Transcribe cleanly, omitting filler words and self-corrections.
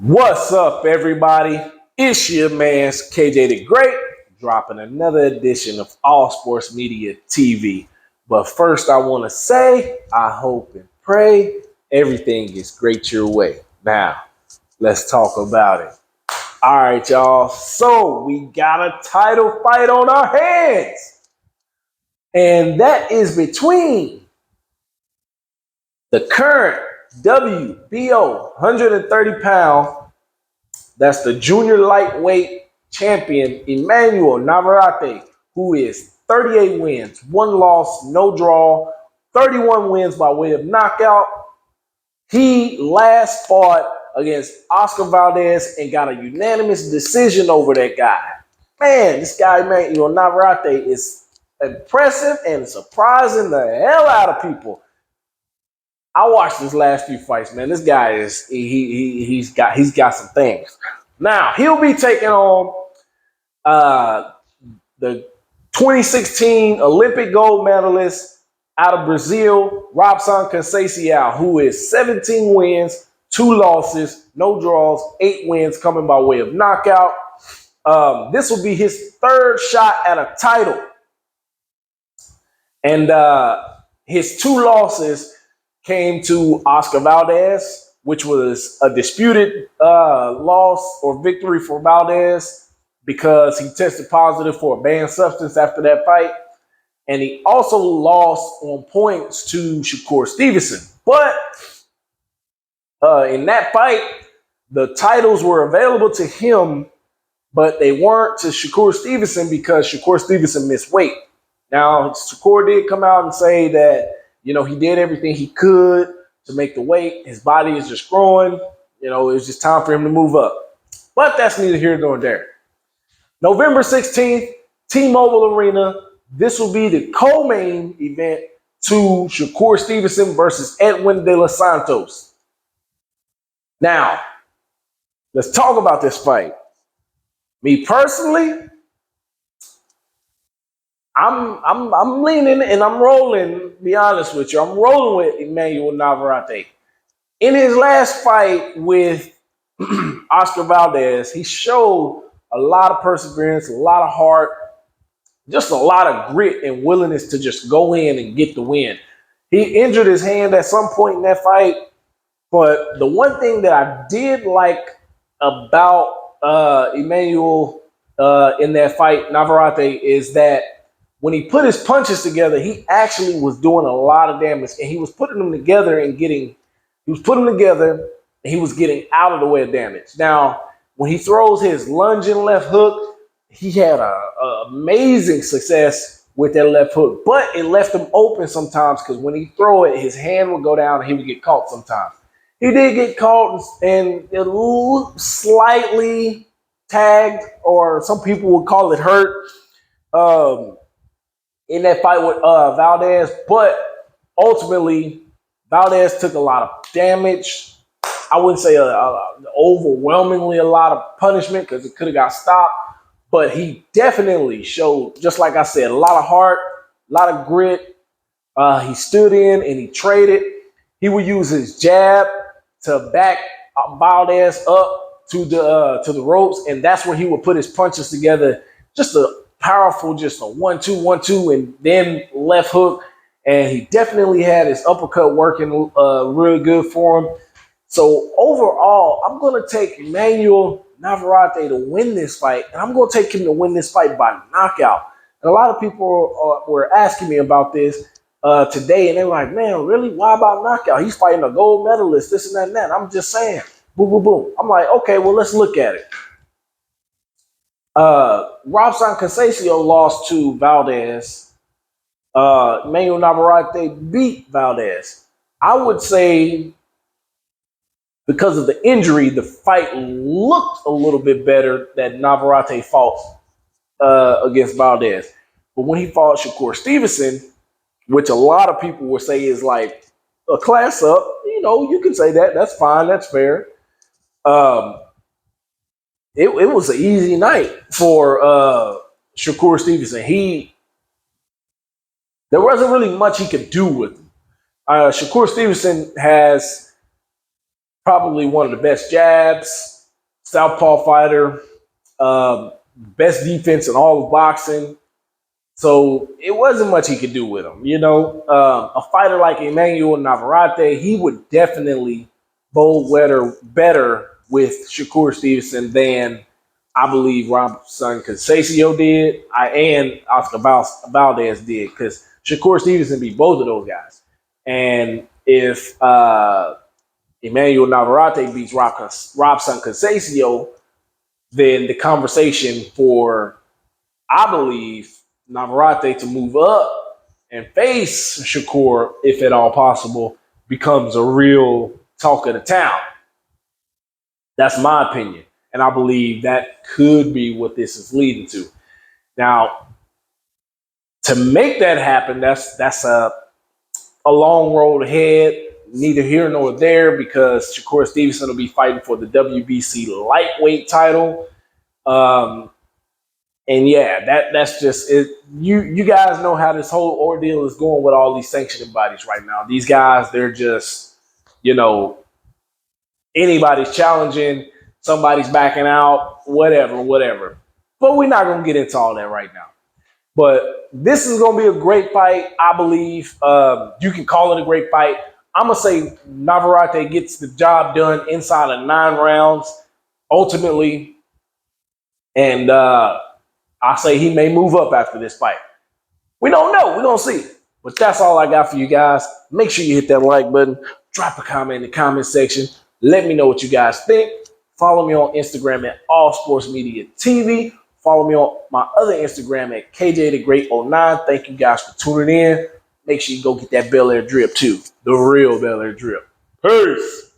What's up, everybody? It's your man's KJ the Great, dropping another edition of All Sports Media TV. But first, I want to say, I hope and pray everything is great your way. Now, let's talk about it. All right, y'all. So, we got a title fight on our hands, and that is between the current WBO 130-pound, that's the junior lightweight champion, Emanuel Navarrete, who is 38 wins, 1 loss, no draw, 31 wins by way of knockout. He last fought against Oscar Valdez and got a unanimous decision over that guy. Man, this guy, Emanuel Navarrete, is impressive and surprising the hell out of people. I watched his last few fights, man. This guy is he's got some things. Now he'll be taking on the 2016 Olympic gold medalist out of Brazil, Robson Conceicao, who is 17 wins, 2 losses, no draws, 8 wins coming by way of knockout. This will be his 3rd shot at a title, and his 2 losses came to Oscar Valdez, which was a disputed loss or victory for Valdez because he tested positive for a banned substance after that fight. And he also lost on points to SHAKUR Stevenson. But in that fight, the titles were available to him, but they weren't to SHAKUR Stevenson because SHAKUR Stevenson missed weight. Now, SHAKUR did come out and say that, you know, he did everything he could to make the weight. His body is just growing. You know, it was just time for him to move up. But that's neither here nor there. November 16th, T-Mobile Arena. This will be the co-main event to SHAKUR Stevenson versus EDWIN de los Santos. Now, let's talk about this fight. Me personally, I'm leaning and I'm rolling, to be honest with you. I'm rolling with Emanuel Navarrete. In his last fight with Oscar Valdez, he showed a lot of perseverance, a lot of heart, just a lot of grit and willingness to just go in and get the win. He injured his hand at some point in that fight, but the one thing that I did like about Emanuel in that fight, Navarrete, is that when he put his punches together, he actually was doing a lot of damage, and he was putting them together and he was getting out of the way of damage. Now, when he throws his lunging left hook, he had a amazing success with that left hook, but it left him open sometimes because when he throw it, his hand would go down and he would get caught sometimes. He did get caught and it looked slightly tagged, or some people would call it hurt. In that fight with Valdez, but ultimately Valdez took a lot of damage. I wouldn't say overwhelmingly a lot of punishment because it could have got stopped, but he definitely showed, just like I said, a lot of heart, a lot of grit. He stood in and he traded. He would use his jab to back Valdez up to the ropes, and that's where he would put his punches together. Just a powerful, just a 1-2, 1-2, and then left hook. And he definitely had his uppercut working really good for him. So overall, I'm going to take Emanuel Navarrete to win this fight, and I'm going to take him to win this fight by knockout. And a lot of people were asking me about this today, and they're like, man, really? Why about knockout? He's fighting a gold medalist, this and that and that. I'm just saying, boom, boom, boom. I'm like, okay, well, let's look at it. Robson Conceicao lost to Valdez. Emanuel Navarrete beat Valdez. I would say because of the injury, the fight looked a little bit better that Navarrete fought against Valdez. But when he fought SHAKUR Stevenson, which a lot of people would say is like a class up, you know, you can say that. That's fine. That's fair. It was an easy night for SHAKUR Stevenson. There wasn't really much he could do with him. SHAKUR Stevenson has Probably one of the best jabs, southpaw fighter, best defense in all of boxing. So it wasn't much he could do with him. A fighter like Emanuel Navarrete, he would definitely bowl better with Shakur Stevenson than I believe Robson Conceicao did, and Oscar Valdez did, because Shakur Stevenson beat both of those guys. And if Emanuel Navarrete beats Robson Conceicao, then the conversation for, I believe, Navarrete to move up and face Shakur, if at all possible, becomes a real talk of the town. That's my opinion. And I believe that could be what this is leading to. Now, to make that happen, that's a long road ahead. Neither here nor there, because Shakur Stevenson will be fighting for the WBC lightweight title. And yeah, that's just it. You guys know how this whole ordeal is going with all these sanctioning bodies right now. These guys, they're just, anybody's challenging, somebody's backing out, whatever. But we're not gonna get into all that right now. But this is gonna be a great fight, I believe. You can call it a great fight. I'm gonna say Navarrete gets the job done inside of 9 rounds, ultimately, and I say he may move up after this fight. We don't know. We're going to see. But that's all I got for you guys. Make sure you hit that like button. Drop a comment in the comment section. Let me know what you guys think. Follow me on Instagram at All Sports Media TV. Follow me on my other Instagram at KJTheGreat09. Thank you guys for tuning in. Make sure you go get that Bel Air drip too. The real Bel Air drip. Peace.